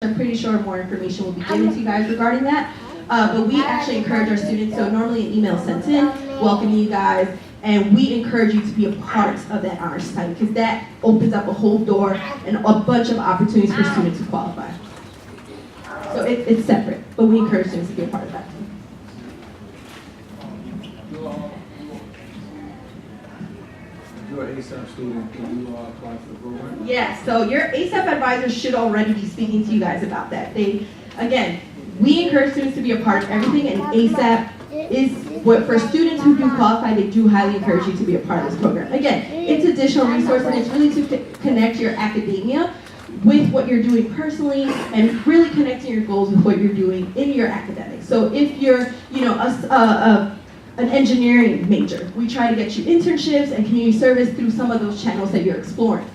I'm pretty sure more information will be given to you guys regarding that. But we actually encourage our students, so normally an email sent in, welcoming you guys, and we encourage you to be a part of that honor society because that opens up a whole door and a bunch of opportunities for students to qualify. So it's separate, but we encourage students to be a part of that. You're an ASAP student, can you apply for the program? Yes, so your ASAP advisors should already be speaking to you guys about that. Again, we encourage students to be a part of everything, and ASAP is what for students who do qualify, they do highly encourage you to be a part of this program. Again, it's additional resource and it's really to connect your academia with what you're doing personally and really connecting your goals with what you're doing in your academics. So if you're, an engineering major, we try to get you internships and community service through some of those channels that you're exploring.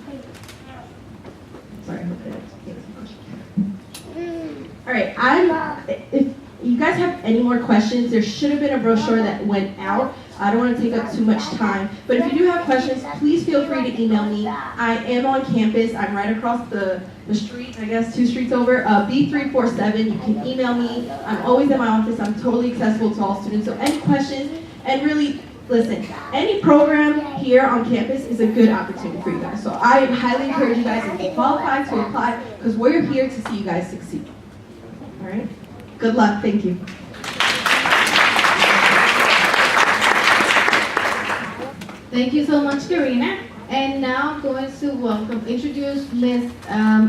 Sorry, I hope that answers. All right, if you guys have any more questions, there should have been a brochure that went out. I don't want to take up too much time, but if you do have questions, please feel free to email me. I am on campus. I'm right across the street, I guess 2 streets over, B347. You can email me. I'm always in my office. I'm totally accessible to all students. So any questions, and really, listen, any program here on campus is a good opportunity for you guys. So I highly encourage you guys, if you qualify, to apply, because we're here to see you guys succeed. All right? Good luck. Thank you. Thank you so much, Karina. And now I'm going to introduce Ms.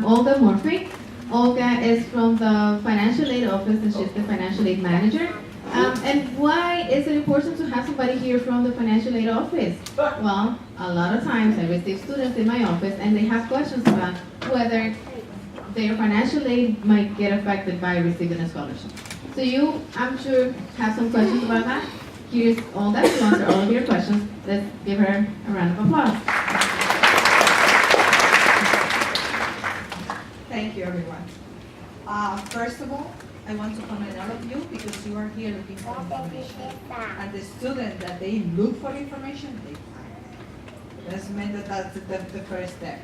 Olga Murphy. Olga is from the Financial Aid Office and she's the Financial Aid Manager. And why is it important to have somebody here from the Financial Aid Office? Well, a lot of times I receive students in my office and they have questions about whether their financial aid might get affected by receiving a scholarship. So you, I'm sure, have some questions about that. Here's Olga to answer all of your questions. Let's give her a round of applause. Thank you, everyone. First of all, I want to commend all of you because you are here looking for information. And the student that they look for information, they find. That's meant that that's the first step.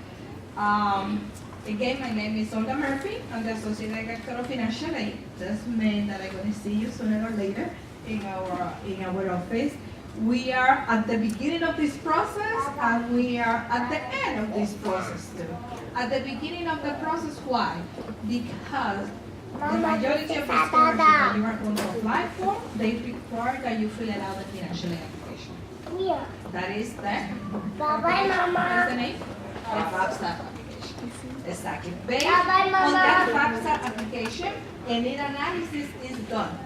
Again, my name is Olga Murphy. I'm the Associate Director of Financial Aid. That means that I'm going to see you sooner or later in our office. We are at the beginning of this process and we are at the end of this process too. At the beginning of the process, why? Because the majority of the scholarships that you are going to apply for, they require that you fill out the financial aid application. Yeah. That is the what is the name? The FAFSA application. Exactly. Based on that FAFSA application, a need analysis is done.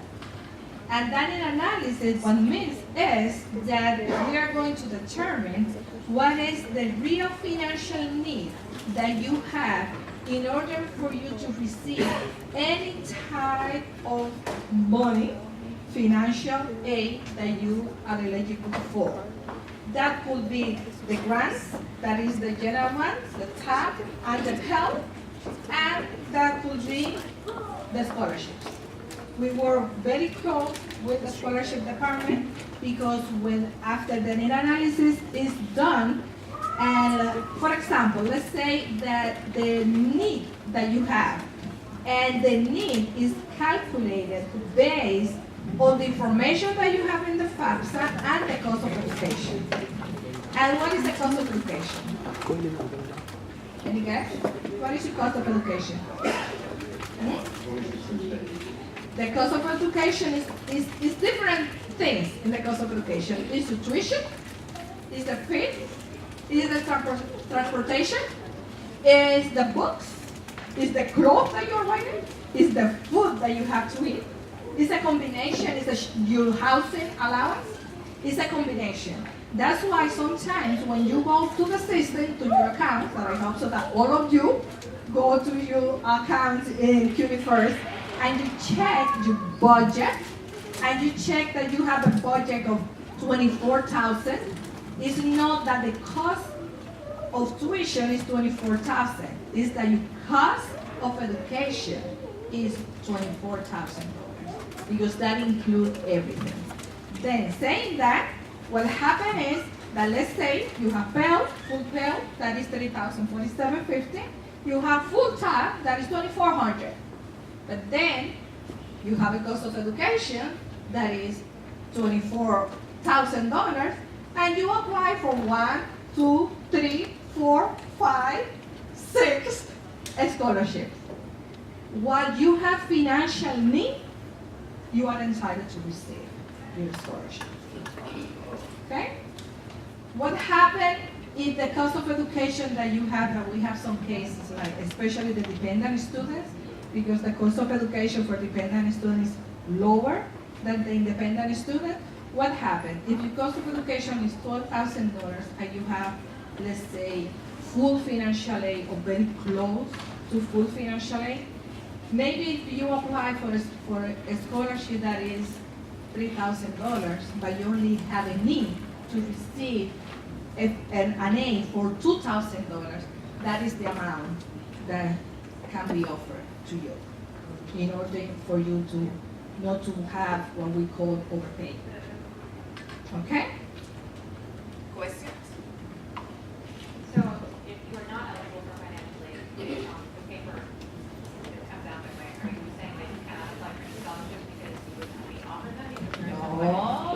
And that analysis, what means is that we are going to determine what is the real financial need that you have in order for you to receive any type of money, financial aid that you are eligible for. That could be the grants, that is the general ones, the TAP and the Pell, and that could be the scholarships. We work very close with the scholarship department because after the need analysis is done, and for example, let's say that the need that you have, and the need is calculated based on the information that you have in the FAFSA and the cost of education. And what is the cost of education? Can you guess? What is the cost of education? The cost of education is different things in the cost of education. It's the tuition, it's the fees, it's the transportation, it's the books, it's the clothes that you're wearing, it's the food that you have to eat. It's a combination, it's your housing allowance, it's a combination. That's why sometimes when you go to the system, to your account, and I hope so that all of you go to your account in QB First, and you check your budget, and you check that you have a budget of $24,000. It's not that the cost of tuition is $24,000. It's that your cost of education is $24,000 because that includes everything. Then saying that, what happened is that let's say you have Pell, full Pell, that is $30,047.50. You have full-time, that is $2,400. But then you have a cost of education that is $24,000, and you apply for 1, 2, 3, 4, 5, 6 scholarships. What you have financial need, you are entitled to receive your scholarship. Okay? What happened if the cost of education that you have, that we have some cases, like especially the dependent students, because the cost of education for dependent students is lower than the independent student. What happened? If your cost of education is $12,000 and you have, let's say, full financial aid or very close to full financial aid, maybe if you apply for a scholarship that is $3,000, but you only have a need to receive an aid for $2,000, that is the amount that can be offered to you in order for you to not to have what we call overpay. Okay? Questions? So if you are not eligible for financial aid, the paper comes out that way, are you saying that you cannot apply for scholarships because you would not be offered them?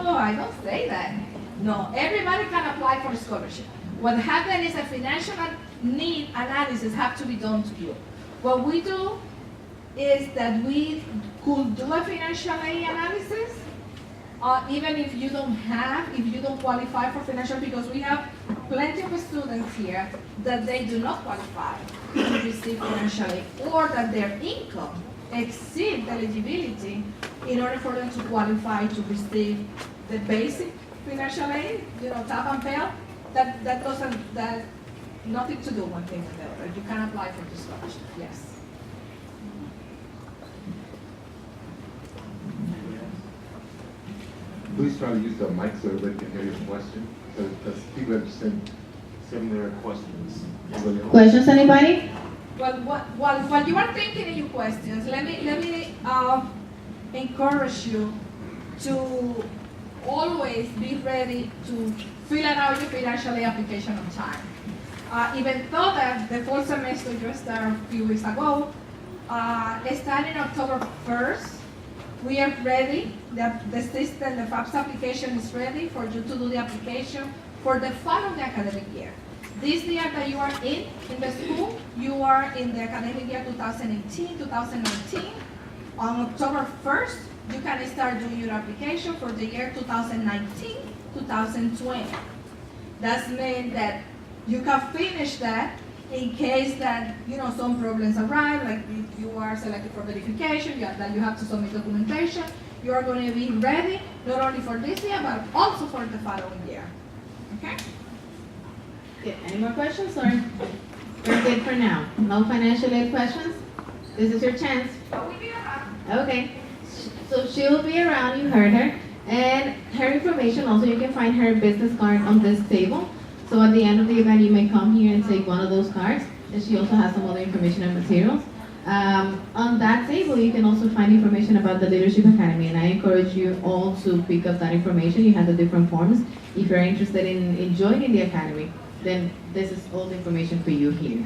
No, I don't say that. No, everybody can apply for a scholarship. What happens is a financial need analysis have to be done to you. What we do is that we could do a financial aid analysis, even if you don't qualify for financial, because we have plenty of students here that they do not qualify to receive financial aid, or that their income exceeds the eligibility in order for them to qualify to receive the basic financial aid, tap and fail. That nothing to do one thing with the other. You can apply for the scholarship, yes. Please try to use the mic so everybody can hear your question, because people have sent similar questions. Questions, anybody? Well, while you are thinking of your questions, let me encourage you to always be ready to fill out your financial aid application on time. Even though that the fall semester just started a few weeks ago, starting October 1st, we are ready. The system, the FAPS application is ready for you to do the application for the following academic year. This year that you are in the school, you are in the academic year 2018-2019. On October 1st, you can start doing your application for the year 2019-2020. That means that you can finish that in case that some problems arrive, like if you are selected for verification, that you have to submit documentation. You are going to be ready not only for this year but also for the following year. Okay? Okay, any more questions, or we're good for now? No financial aid questions? This is your chance. Okay. So she'll be around, you heard her. And her information also, you can find her business card on this table. So at the end of the event, you may come here and take one of those cards. And she also has some other information and materials. On that table, you can also find information about the Leadership Academy. And I encourage you all to pick up that information. You have the different forms. If you're interested in joining the Academy, then this is all the information for you here.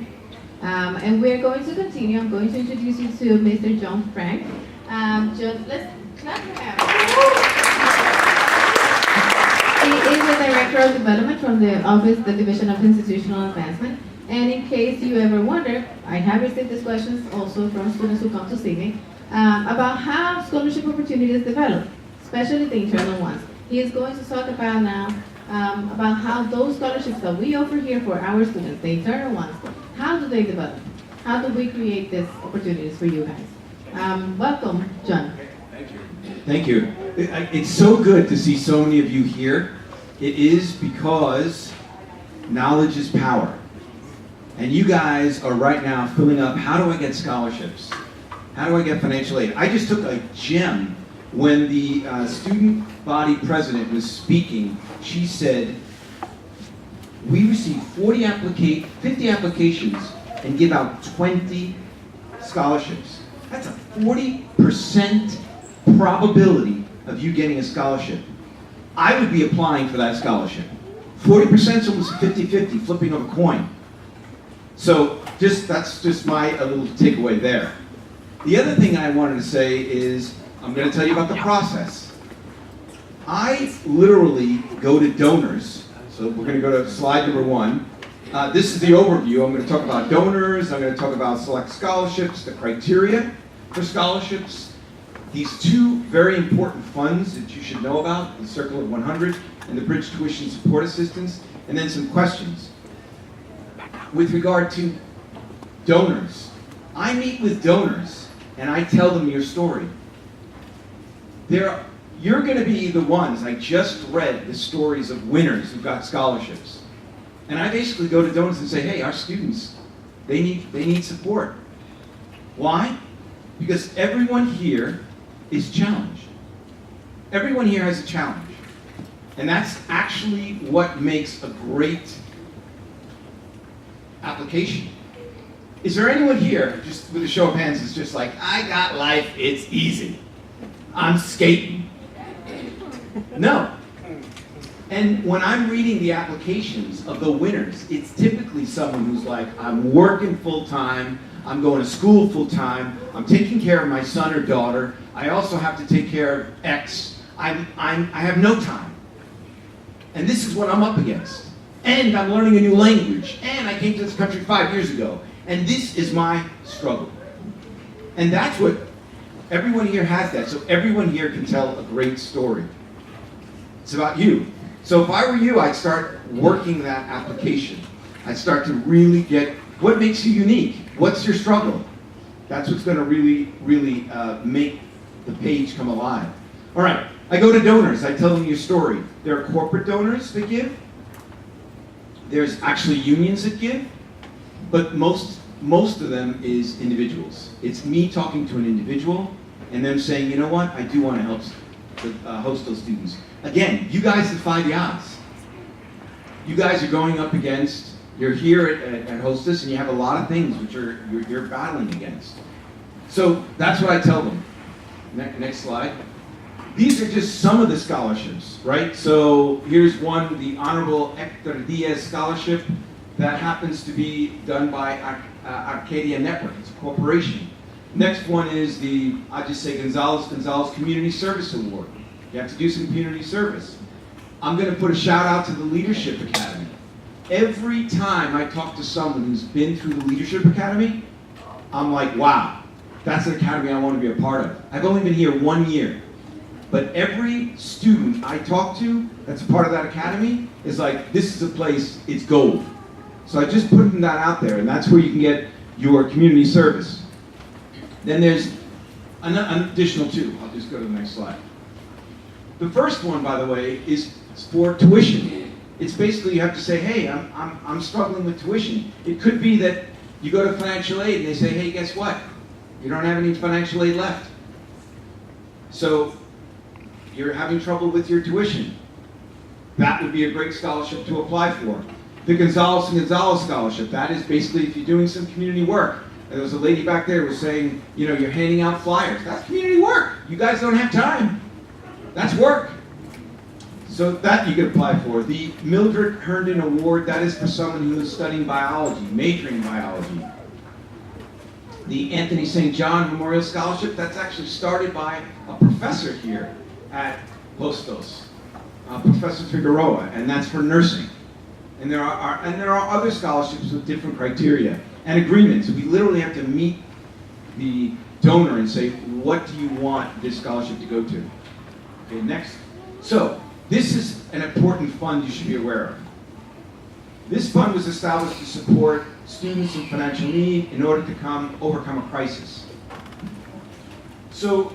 And we're going to continue. I'm going to introduce you to Mr. John Frank. John, let's clap for him. He is the Director of Development from the Office, the Division of Institutional Advancement. And in case you ever wonder, I have received these questions also from students who come to see me about how scholarship opportunities develop, especially the internal ones. He is going to talk about now about how those scholarships that we offer here for our students, the internal ones, how do they develop? How do we create these opportunities for you guys? Welcome, John. Thank you. Thank you. It's so good to see so many of you here. It is because knowledge is power. And you guys are right now filling up, how do I get scholarships? How do I get financial aid? I just took a gem when the student body president was speaking. She said, we receive 50 applications and give out 20 scholarships. That's a 40% probability of you getting a scholarship. I would be applying for that scholarship. 40% is almost 50-50, flipping of a coin. So that's just my a little takeaway there. The other thing I wanted to say is I'm going to tell you about the process. I literally go to donors. So we're going to go to slide number 1. This is the overview. I'm going to talk about donors. I'm going to talk about select scholarships, the criteria for scholarships, these 2 very important funds that you should know about, the Circle of 100 and the Bridge Tuition Support Assistance, and then some questions. With regard to donors, I meet with donors and I tell them your story. You're going to be the ones, I just read the stories of winners who got scholarships. And I basically go to donors and say, hey, our students, they need support. Why? Because everyone here is challenged. Everyone here has a challenge. And that's actually what makes a great application. Is there anyone here, just with a show of hands, that's just like, I got life, it's easy. I'm skating. No. And when I'm reading the applications of the winners, it's typically someone who's like, I'm working full-time, I'm going to school full-time, I'm taking care of my son or daughter, I also have to take care of X, I have no time. And this is what I'm up against. And I'm learning a new language, and I came to this country 5 years ago, and this is my struggle. And that's what, everyone here has that, so everyone here can tell a great story. It's about you. So if I were you, I'd start working that application. I'd start to really get, what makes you unique? What's your struggle? That's what's going to really make the page come alive. All right, I go to donors. I tell them your story. There are corporate donors that give. There's actually unions that give. But most of them is individuals. It's me talking to an individual and them saying, you know what, I do want to help the Hostos students. Again, you guys defy the odds. You guys are going up against, you're here at Hostos and you have a lot of things which you're battling against. So that's what I tell them. Next slide. These are just some of the scholarships, right? So here's one, the Honorable Hector Diaz Scholarship. That happens to be done by Arcadia Network. It's a corporation. Next one is the, I just say Gonzalez Community Service Award. You have to do some community service. I'm going to put a shout out to the Leadership Academy. Every time I talk to someone who's been through the Leadership Academy, I'm like, wow, that's an academy I want to be a part of. I've only been here 1 year. But every student I talk to that's a part of that academy is like, this is a place, it's gold. So I just put that out there, and that's where you can get your community service. Then there's an additional 2. I'll just go to the next slide. The first one, by the way, is for tuition. It's basically you have to say, hey, I'm struggling with tuition. It could be that you go to financial aid and they say, hey, guess what? You don't have any financial aid left. So you're having trouble with your tuition. That would be a great scholarship to apply for. The Gonzalez Scholarship, that is basically if you're doing some community work. And there was a lady back there who was saying, you know, you're handing out flyers. That's community work. You guys don't have time. That's work. So that you can apply for. The Mildred Herndon Award, that is for someone who is studying biology, majoring in biology. The Anthony St. John Memorial Scholarship, that's actually started by a professor here at Hostos, Professor Figueroa, and that's for nursing. And there are other scholarships with different criteria and agreements. We literally have to meet the donor and say, what do you want this scholarship to go to? Okay, next. So, this is an important fund you should be aware of. This fund was established to support students in financial need in order to overcome a crisis. So,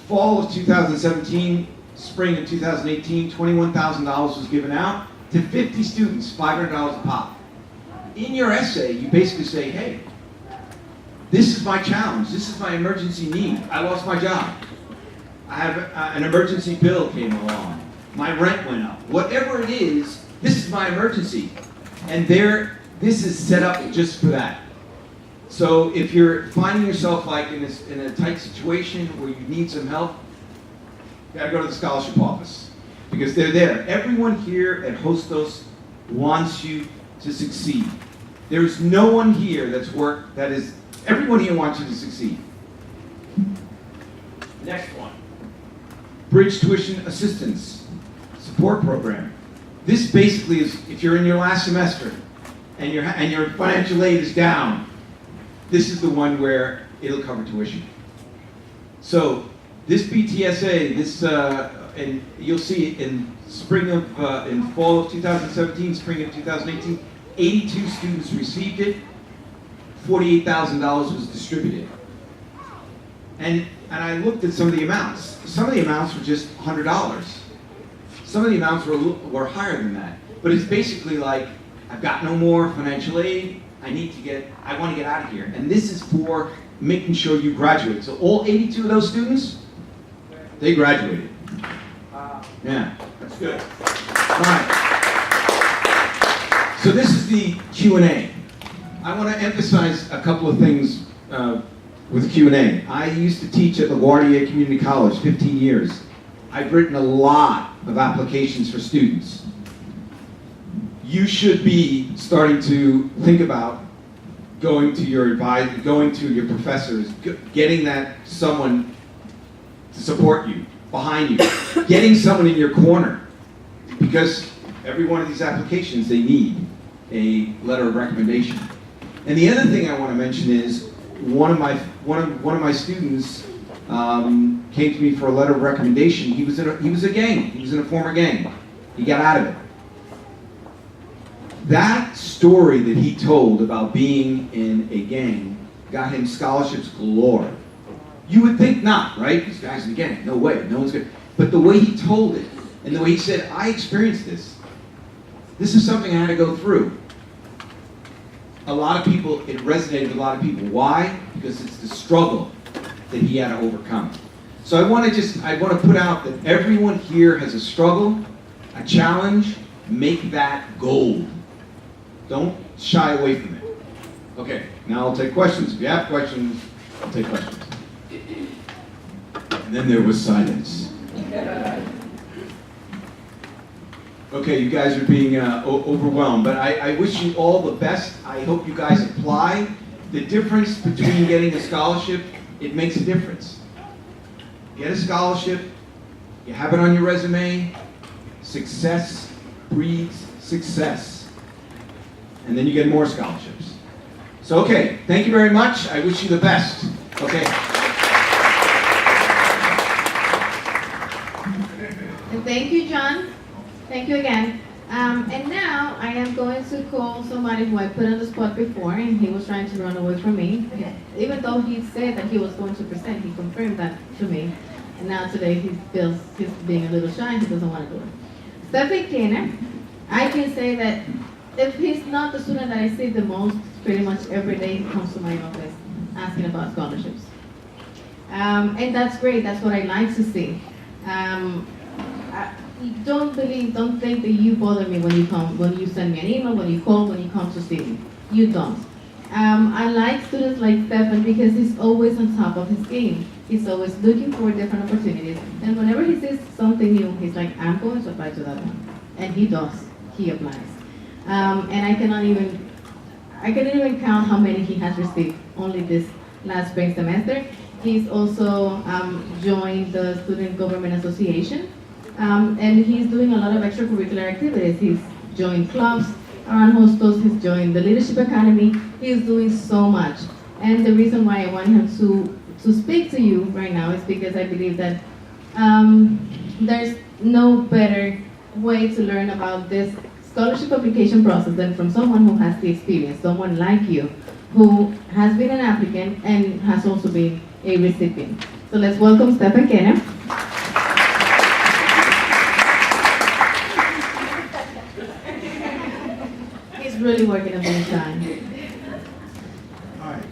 fall of 2017, spring of 2018, $21,000 was given out to 50 students, $500 a pop. In your essay, you basically say, hey, this is my challenge, this is my emergency need. I lost my job. I have an emergency bill came along. My rent went up. Whatever it is, this is my emergency. And this is set up just for that. So if you're finding yourself like in a tight situation where you need some help, you gotta go to the scholarship office because they're there. Everyone here at Hostos wants you to succeed. There's no one here everyone here wants you to succeed. Next one. Bridge Tuition Assistance Support Program. This basically is, if you're in your last semester and your financial aid is down, this is the one where it'll cover tuition. So this BTSA, and you'll see it in fall of 2017, spring of 2018, 82 students received it, $48,000 was distributed. And I looked at some of the amounts. Some of the amounts were just $100. Some of the amounts were higher than that. But it's basically like, I've got no more financial aid, I want to get out of here. And this is for making sure you graduate. So all 82 of those students, they graduated. Yeah, that's good. All right. So this is the Q&A. I want to emphasize a couple of things with Q&A. I used to teach at LaGuardia Community College 15 years. I've written a lot of applications for students. You should be starting to think about going to your advisor, going to your professors, getting that someone to support you, behind you, getting someone in your corner. Because every one of these applications, they need a letter of recommendation. And the other thing I want to mention is one of my students came to me for a letter of recommendation. He was in a gang. He was in a former gang. He got out of it. That story that he told about being in a gang got him scholarships galore. You would think not, right? This guy's in a gang. No way. No one's good. But the way he told it, and the way he said, I experienced this. This is something I had to go through. A lot of people, it resonated with a lot of people. Why? Because it's the struggle that he had to overcome. So I want to put out that everyone here has a struggle, a challenge. Make that gold. Don't shy away from it. Okay, now I'll take questions. If you have questions, I'll take questions. And then there was silence. Okay, you guys are being overwhelmed, but I wish you all the best. I hope you guys apply. The difference between getting a scholarship, it makes a difference. Get a scholarship, you have it on your resume, success breeds success. And then you get more scholarships. So, okay, thank you very much. I wish you the best. Okay. And thank you, John. Thank you again. And now I am going to call somebody who I put on the spot before, and he was trying to run away from me. Even though he said that he was going to present, he confirmed that to me. And now today he feels he's being a little shy, he doesn't want to do it. Stephen Kenner, I can say that if he's not the student that I see the most, pretty much every day he comes to my office asking about scholarships. And that's great, that's what I like to see. Don't think that you bother me when you send me an email, when you call, when you come to see me. You don't. I like students like Stephen because he's always on top of his game. He's always looking for different opportunities. And whenever he sees something new, he's like, I'm going to apply to that one. And he does. He applies. And I cannot even count how many he has received only this last spring semester. He's also joined the Student Government Association. And he's doing a lot of extracurricular activities. He's joined clubs around Hostos, he's joined the Leadership Academy. He's doing so much. And the reason why I want him to speak to you right now is because I believe that there's no better way to learn about this scholarship application process than from someone who has the experience, someone like you, who has been an applicant and has also been a recipient. So let's welcome Stephen Kenner. Really working on being shy. All right.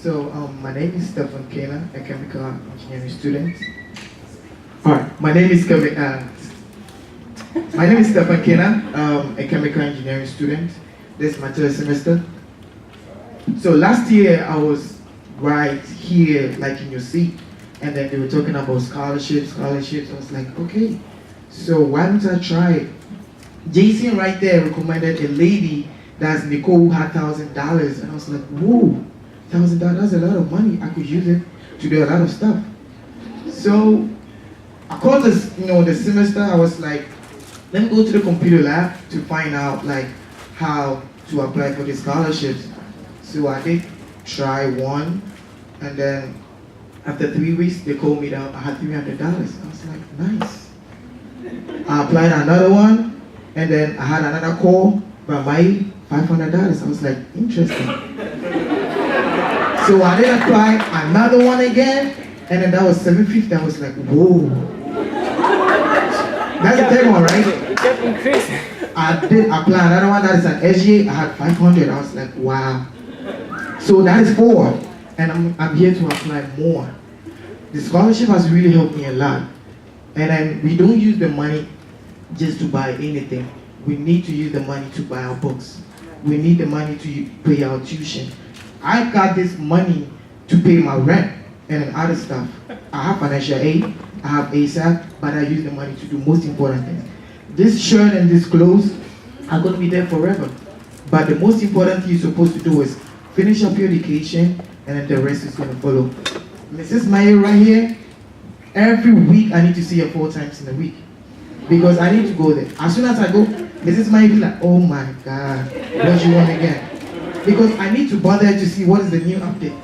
So my name is Stephen Kenner, a chemical engineering student. All right. My name is Stephen Kenner, a chemical engineering student. This is my third semester. So last year I was right here, like in your seat, and then they were talking about scholarships. I was like, okay, so why don't I try it? Jason right there recommended a lady That's Nicole had $1,000, and I was like, whoa, $1,000, that's a lot of money. I could use it to do a lot of stuff. So across this, the semester, I was like, let me go to the computer lab to find out like how to apply for the scholarships. So I did try one, and then after 3 weeks, they called me down. I had $300. I was like, nice. I applied another one, and then I had another call from my $500. I was like, interesting. So I did apply another one again, and then that was $750. I was like, whoa. That's the third one, right? It kept increasing. I did apply another one that is an SGA. I had 500. I was like, wow. So that is 4, and I'm here to apply more. The scholarship has really helped me a lot. And then we don't use the money just to buy anything. We need to use the money to buy our books. We need the money to pay our tuition. I got this money to pay my rent and other stuff. I have financial aid, I have ASAP, but I use the money to do most important things. This shirt and this clothes are going to be there forever. But the most important thing you're supposed to do is finish up your education, and then the rest is going to follow. Mrs. Maya right here, every week I need to see her 4 times in a week. Because I need to go there. As soon as I go, Mrs. Maya be like, oh my God, what do you want again? Because I need to bother her to see what is the new update.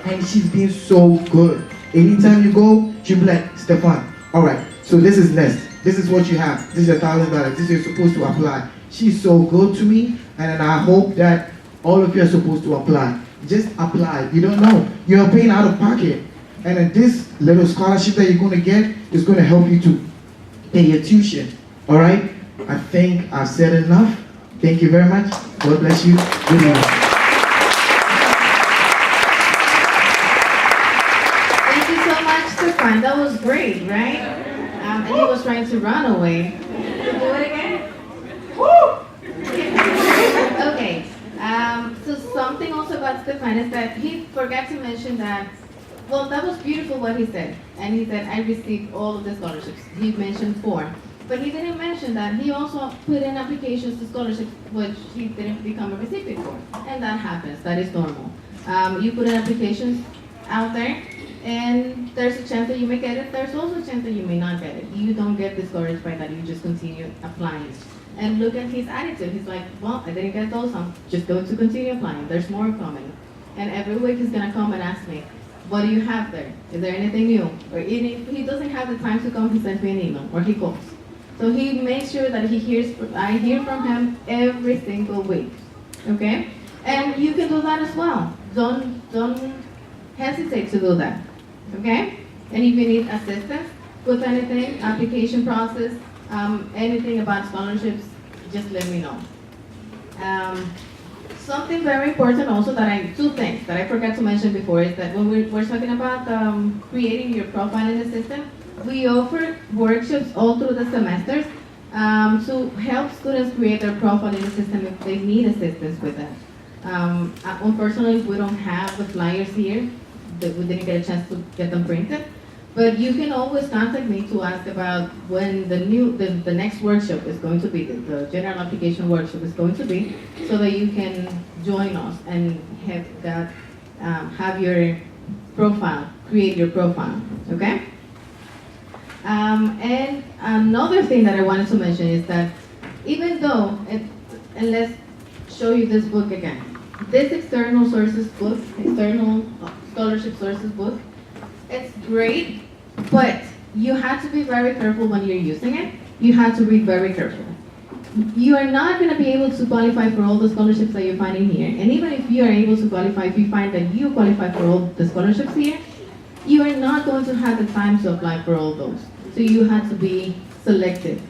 And she's been so good. Anytime you go, she'll be like, Stefan, all right, so this is next. This is what you have. This is $1,000. This is supposed to apply. She's so good to me, and I hope that all of you are supposed to apply. Just apply. You don't know. You're paying out of pocket. And then this little scholarship that you're going to get is going to help you to pay your tuition. All right? I think I've said enough. Thank you very much. God bless you. Good evening. Thank you so much, Stefan. That was great, right? And he was trying to run away. Do it again? Okay. So something also about Stefan is that he forgot to mention that, well, that was beautiful what he said. And he said, I received all of the scholarships. He mentioned 4. But he didn't mention that he also put in applications to scholarships which he didn't become a recipient for. And that happens. That is normal. You put in applications out there, and there's a chance that you may get it. There's also a chance that you may not get it. You don't get discouraged by that. You just continue applying. And look at his attitude. He's like, well, I didn't get those. I'm just going to continue applying. There's more coming. And every week he's going to come and ask me, what do you have there? Is there anything new? Or even if he doesn't have the time to come, he sends me an email or he calls. So he makes sure that I hear from him every single week. Okay? And you can do that as well. Don't hesitate to do that. Okay? And if you need assistance with anything, application process, anything about scholarships, just let me know. Something very important also two things that I forgot to mention before is that when we're talking about creating your profile in the system, we offer workshops all through the semesters to help students create their profile in the system if they need assistance with that. Unfortunately, we don't have the flyers here. We didn't get a chance to get them printed. But you can always contact me to ask about when the next workshop is going to be, the general application workshop is going to be, so that you can join us and have your profile, create your profile, okay? And another thing that I wanted to mention is that even though, and let's show you this book again. This external sources book, external scholarship sources book, it's great, but you have to be very careful when you're using it. You have to read very carefully. You are not going to be able to qualify for all the scholarships that you find in here. And even if you are able to qualify, if you find that you qualify for all the scholarships here, you are not going to have the time to apply for all those. So you have to be selective.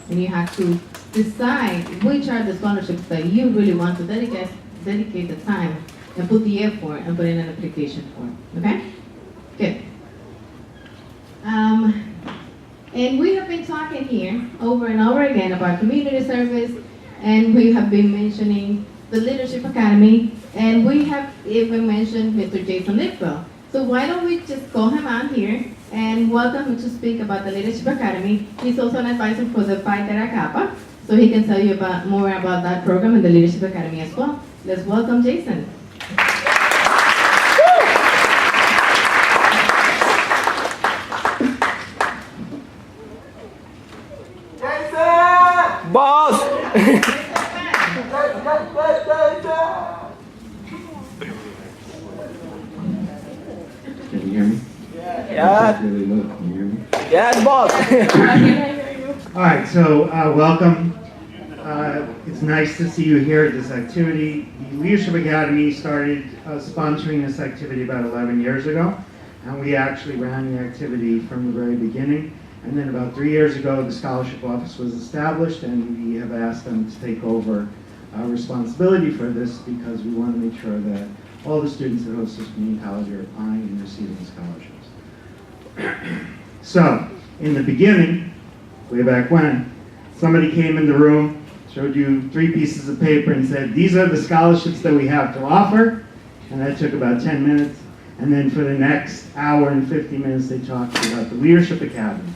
And you have to decide which are the scholarships that you really want to dedicate the time and put the effort and put in an application for. Okay? Good. And we have been talking here over and over again about community service, and we have been mentioning the Leadership Academy, and we have even mentioned Mr. Jason Lipwell. So why don't we just call him out here and welcome him to speak about the Leadership Academy. He's also an advisor for the Pi Theta Kappa. so he can tell you more about that program and the Leadership Academy as well. Let's welcome Jason. Boss! Can you hear me? Yeah. Really low. Can you hear me? Yes, boss! All right, so welcome. It's nice to see you here at this activity. The Leadership Academy started sponsoring this activity about 11 years ago, and we actually ran the activity from the very beginning. And then about 3 years ago, the Scholarship Office was established, and we have asked them to take over responsibility for this because we want to make sure that all the students at Hostos Community College are applying and receiving scholarships. So, in the beginning, way back when, somebody came in the room, showed you 3 pieces of paper and said, these are the scholarships that we have to offer, and that took about 10 minutes. And then for the next hour and 50 minutes, they talked about the Leadership Academy.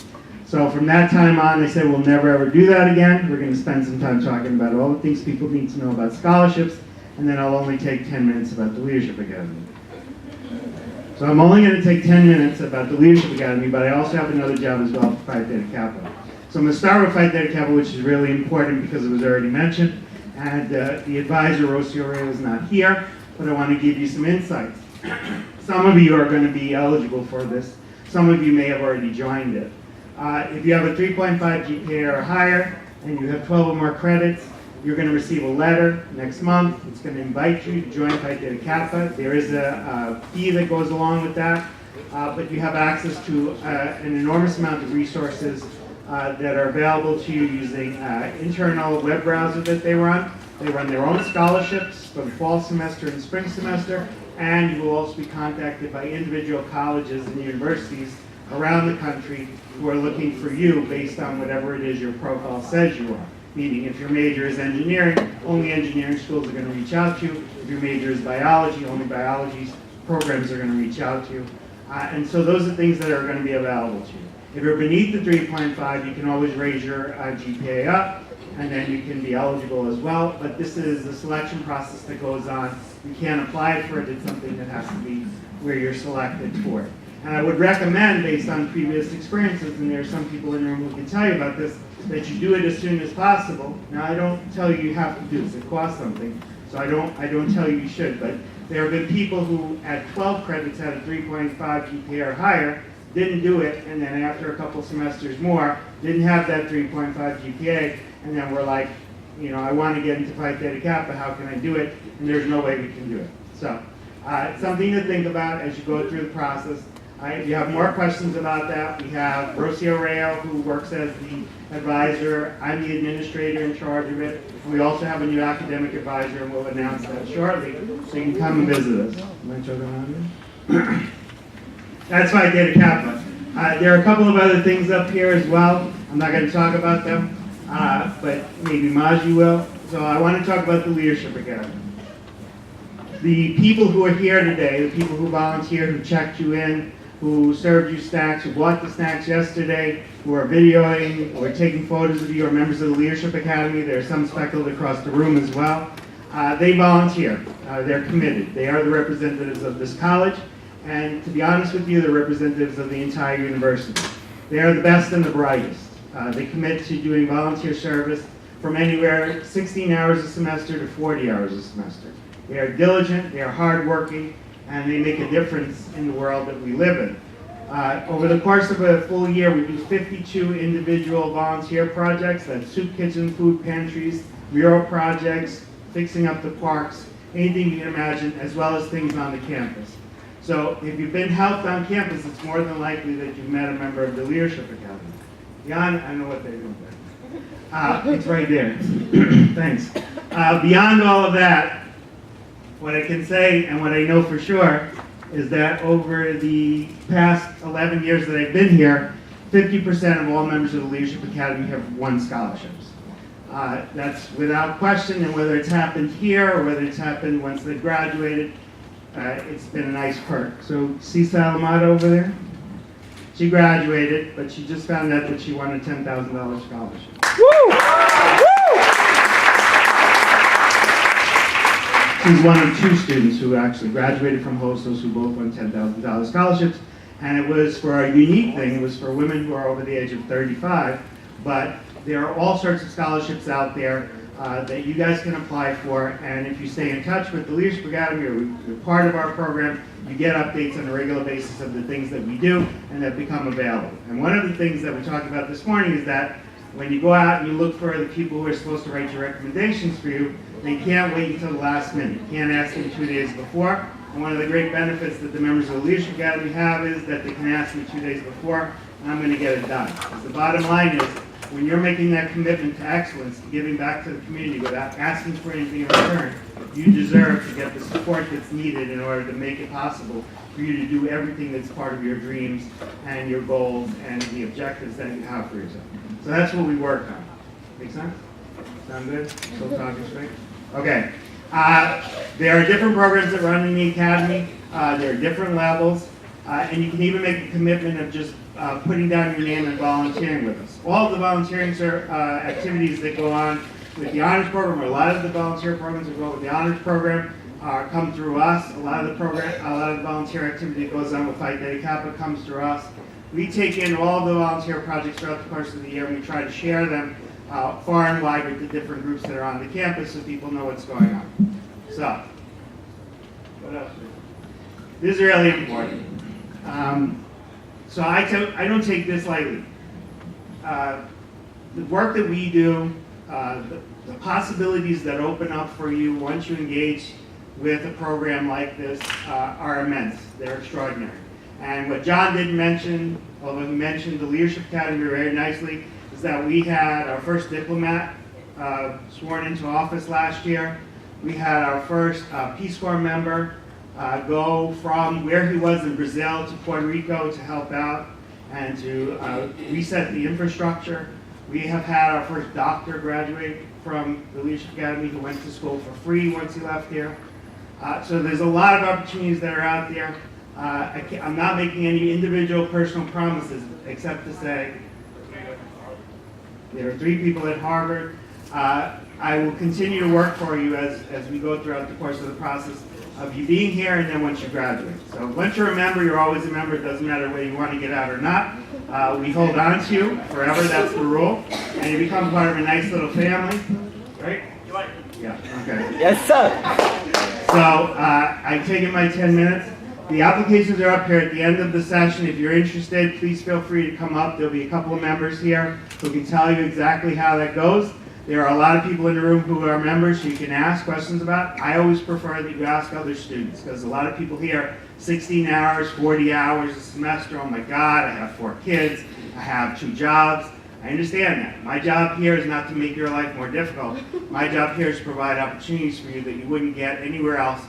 So from that time on, they said, we'll never ever do that again. We're going to spend some time talking about all the things people need to know about scholarships, and then I'll only take 10 minutes about the Leadership Academy. So I'm only going to take 10 minutes about the Leadership Academy, but I also have another job as well for Phi Theta Kappa. So I'm going to start with Phi Theta Kappa, which is really important because it was already mentioned, and the advisor, Rocio Ray, was not here, but I want to give you some insights. Some of you are going to be eligible for this. Some of you may have already joined it. If you have a 3.5 GPA or higher, and you have 12 or more credits, you're going to receive a letter next month. It's going to invite you to join Phi Theta Kappa. There is a fee that goes along with that, but you have access to an enormous amount of resources that are available to you using internal web browser that they run. They run their own scholarships for the fall semester and spring semester, and you will also be contacted by individual colleges and universities around the country who are looking for you based on whatever it is your profile says you are. Meaning, if your major is engineering, only engineering schools are going to reach out to you. If your major is biology, only biology programs are going to reach out to you. And so those are things that are going to be available to you. If you're beneath the 3.5, you can always raise your GPA up, and then you can be eligible as well. But this is the selection process that goes on. You can't apply for it. It's something that has to be where you're selected for it. And I would recommend, based on previous experiences, and there are some people in the room who can tell you about this, that you do it as soon as possible. Now, I don't tell you you have to do this. It costs something, so I don't tell you you should. But there have been people who, at 12 credits, had a 3.5 GPA or higher, didn't do it, and then after a couple semesters more, didn't have that 3.5 GPA, and then were like, you know, I want to get into Phi Theta Kappa, how can I do it? And there's no way we can do it. So, it's something to think about as you go through the process. If you have more questions about that, we have Rocio Rayo, who works as the advisor. I'm the administrator in charge of it. We also have a new academic advisor, and we'll announce that shortly, so you can come and visit us. Am I joking around here? That's Phi Theta Kappa. There are a couple of other things up here as well. I'm not going to talk about them, but maybe Maji will. So I want to talk about the Leadership Academy. The people who are here today, the people who volunteered, who checked you in, who served you snacks, who bought the snacks yesterday, who are videoing, who are taking photos of you, are members of the Leadership Academy. There are some speckled across the room as well. They volunteer. They're committed. They are the representatives of this college. And to be honest with you, they're representatives of the entire university. They are the best and the brightest. They commit to doing volunteer service from anywhere 16 hours a semester to 40 hours a semester. They are diligent, they are hardworking, and they make a difference in the world that we live in. Over the course of a full year, we do 52 individual volunteer projects. That's soup kitchen, food pantries, mural projects, fixing up the parks, anything you can imagine, as well as things on the campus. So if you've been helped on campus, it's more than likely that you've met a member of the Leadership Academy. Jan, I know what they're doing there. It's right there. Thanks. Beyond all of that, what I can say and what I know for sure is that over the past 11 years that I've been here, 50% of all members of the Leadership Academy have won scholarships. That's without question, and whether it's happened here or whether it's happened once they graduated, it's been a nice perk. So see Salamata over there? She graduated, but she just found out that she won a $10,000 scholarship. Woo! Woo! She's one of two students who actually graduated from Hostos who both won $10,000 scholarships. And it was for a unique thing. It was for women who are over the age of 35. But there are all sorts of scholarships out there that you guys can apply for. And if you stay in touch with the Leadership Academy or you're part of our program, you get updates on a regular basis of the things that we do and that become available. And one of the things that we talked about this morning is that when you go out and you look for the people who are supposed to write your recommendations for you, they can't wait until the last minute. You can't ask them 2 days before. And one of the great benefits that the members of the Leadership Academy have is that they can ask me 2 days before, and I'm going to get it done. Because the bottom line is, when you're making that commitment to excellence, to giving back to the community without asking for anything in return, you deserve to get the support that's needed in order to make it possible for you to do everything that's part of your dreams and your goals and the objectives that you have for yourself. So that's what we work on. Make sense? Sound good? Still talking straight? Okay. There are different programs that run in the academy. There are different levels. And you can even make a commitment of just putting down your name and volunteering with us. All of the volunteering activities that go on with the honors program, or a lot of the volunteer programs that go with the honors program, come through us. A lot of the volunteer activity that goes on with Phi Theta Kappa comes through us. We take in all of the volunteer projects throughout the course of the year, and we try to share them far and wide with the different groups that are on the campus so people know what's going on. So, what else? This is really important. So I don't take this lightly. The work that we do, the possibilities that open up for you once you engage with a program like this are immense. They're extraordinary. And what John didn't mention, although he mentioned the Leadership Academy very nicely, is that we had our first diplomat sworn into office last year. We had our first Peace Corps member go from where he was in Brazil to Puerto Rico to help out and to reset the infrastructure. We have had our first doctor graduate from the Leadership Academy who went to school for free once he left here. So there's a lot of opportunities that are out there. I'm not making any individual personal promises except to say there are 3 people at Harvard. I will continue to work for you as we go throughout the course of the process of you being here and then once you graduate. So once you're a member, you're always a member. It doesn't matter whether you want to get out or not. We hold on to you forever. That's the rule. And you become part of a nice little family. Right? Yeah, okay. Yes, sir. So I've taken my 10 minutes. The applications are up here at the end of the session. If you're interested, please feel free to come up. There'll be a couple of members here who can tell you exactly how that goes. There are a lot of people in the room who are members who you can ask questions about. I always prefer that you ask other students because a lot of people here, 16 hours, 40 hours a semester, oh my God, I have 4 kids, I have 2 jobs. I understand that. My job here is not to make your life more difficult. My job here is to provide opportunities for you that you wouldn't get anywhere else,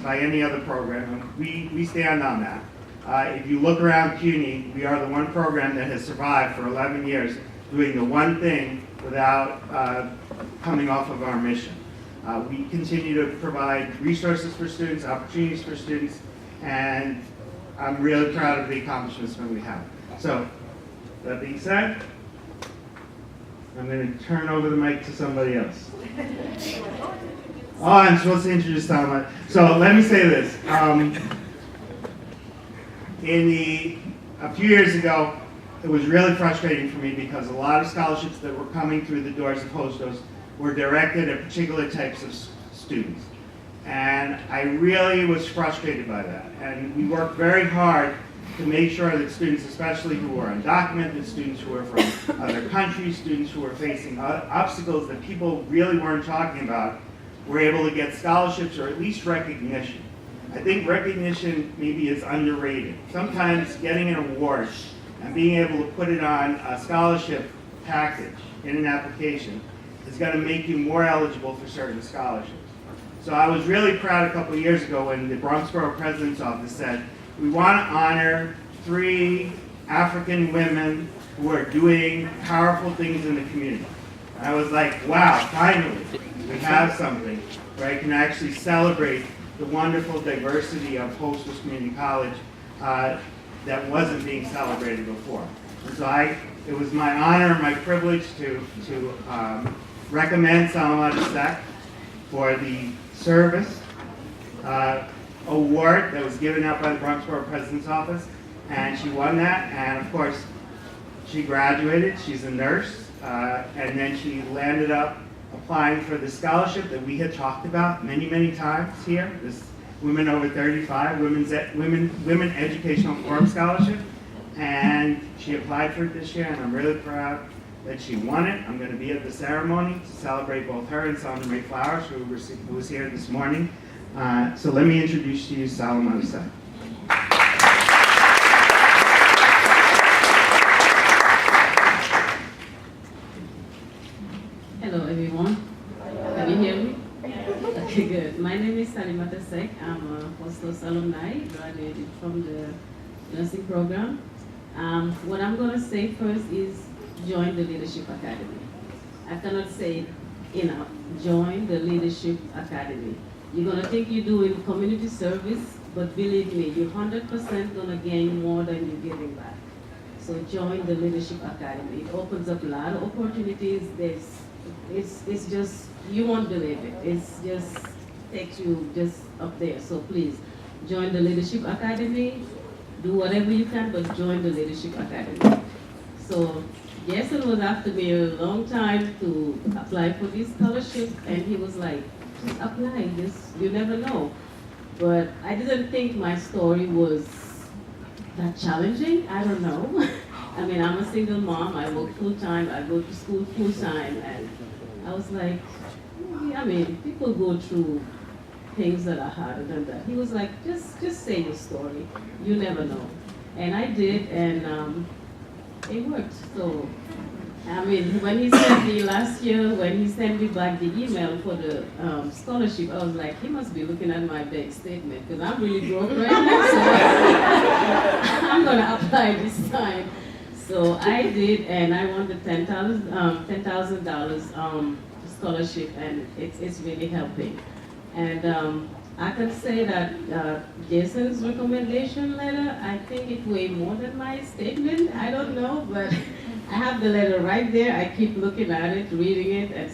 by any other program. And we stand on that. If you look around CUNY, we are the one program that has survived for 11 years doing the one thing without coming off of our mission. We continue to provide resources for students, opportunities for students, and I'm really proud of the accomplishments that we have. So, that being said, I'm going to turn over the mic to somebody else. Oh, I'm supposed to introduce someone. So let me say this. A few years ago, it was really frustrating for me because a lot of scholarships that were coming through the doors of Hostos were directed at particular types of students. And I really was frustrated by that. And we worked very hard to make sure that students, especially who were undocumented, students who were from other countries, students who were facing obstacles that people really weren't talking about, were able to get scholarships or at least recognition. I think recognition maybe is underrated. Sometimes getting an award and being able to put it on a scholarship package in an application is going to make you more eligible for certain scholarships. So I was really proud a couple of years ago when the Bronx Borough President's Office said, we want to honor 3 African women who are doing powerful things in the community. And I was like, wow, finally, we have something where I can actually celebrate the wonderful diversity of Hostos Community College that wasn't being celebrated before. And so it was my honor and my privilege to recommend Salama Sek for the service award that was given out by the Bronx Borough President's Office, and she won that, and of course, she graduated, she's a nurse, and then she landed up applying for the scholarship that we had talked about many times here, this Women Over 35, Women Educational Forum Scholarship, and she applied for it this year, and I'm really proud that she won it. I'm going to be at the ceremony to celebrate both her and Sandra May Flowers, who was here this morning. So let me introduce to you Salomon Sa. Hello everyone. Can you hear me? Okay, good. My name is Salimata Sek. I'm a Hostos alumni, graduated from the nursing program. What I'm going to say first is join the Leadership Academy. I cannot say it enough. Join the Leadership Academy. You're going to think you're doing community service, but believe me, you're 100% going to gain more than you're giving back. So join the Leadership Academy. It opens up a lot of opportunities. It's just, you won't believe it. It's just takes you just up there. So please, join the Leadership Academy. Do whatever you can, but join the Leadership Academy. So Jason was after me a long time to apply for this scholarship, and he was like, just apply, you never know. But I didn't think my story was that challenging. I don't know. I mean, I'm a single mom, I work full-time, I go to school full-time, and I was like, I mean, people go through things that are harder than that. He was like, just say your story, you never know. And I did, and it worked. So, I mean, when he sent me last year, when he sent me back the email for the scholarship, I was like, he must be looking at my bank statement, because I'm really broke right now, so I'm gonna apply this time. So I did, and I won the $10,000 scholarship, and it's really helping. And I can say that Jason's recommendation letter, I think it weighed more than my statement. I don't know, but I have the letter right there. I keep looking at it, reading it, and